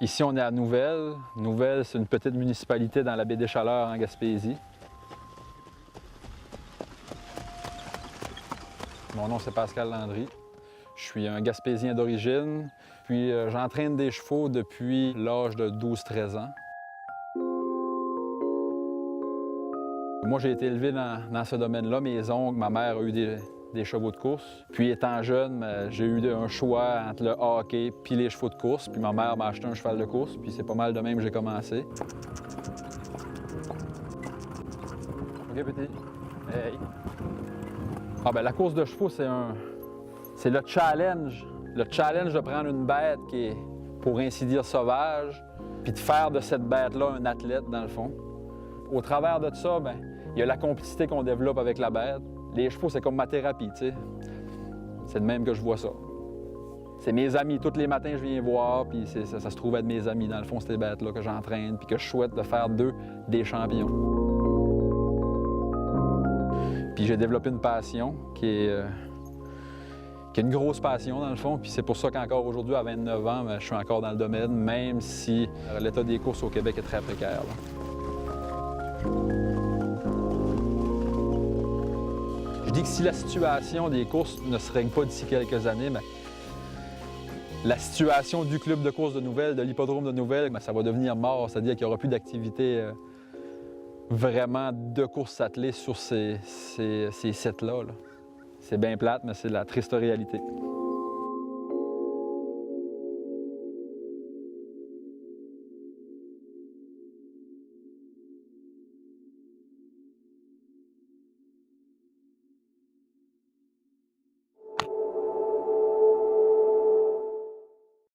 Ici, on est à Nouvelle. Nouvelle, c'est une petite municipalité dans la baie des Chaleurs en Gaspésie. Mon nom, c'est Pascal Landry. Je suis un Gaspésien d'origine, puis j'entraîne des chevaux depuis l'âge de 12-13 ans. Moi, j'ai été élevé dans ce domaine-là. Mes oncles, ma mère a eu des chevaux de course. Puis, étant jeune, j'ai eu un choix entre le hockey puis les chevaux de course. Puis, ma mère m'a acheté un cheval de course. Puis, c'est pas mal de même que j'ai commencé. OK, petit. Hey. Ah, ben, la course de chevaux, c'est le challenge. Le challenge de prendre une bête qui est, pour ainsi dire, sauvage, puis de faire de cette bête-là un athlète, dans le fond. Au travers de ça, bien, il y a la complicité qu'on développe avec la bête. Les chevaux, c'est comme ma thérapie, tu sais. C'est de même que je vois ça. C'est mes amis. Tous les matins, je viens voir, puis ça se trouve être mes amis, dans le fond, ces bêtes-là que j'entraîne, puis que je souhaite de faire d'eux des champions. Puis j'ai développé une passion qui est une grosse passion, dans le fond. Puis c'est pour ça qu'encore aujourd'hui, à 29 ans, bien, je suis encore dans le domaine, même si l'état des courses au Québec est très précaire, là. Je dis que si la situation des courses ne se règle pas d'ici quelques années, bien, la situation du club de course de Nouvelle, de l'hippodrome de Nouvelle, bien, ça va devenir mort. C'est-à-dire qu'il n'y aura plus d'activité vraiment de course attelée sur ces sites-là. C'est bien plate, mais c'est la triste réalité.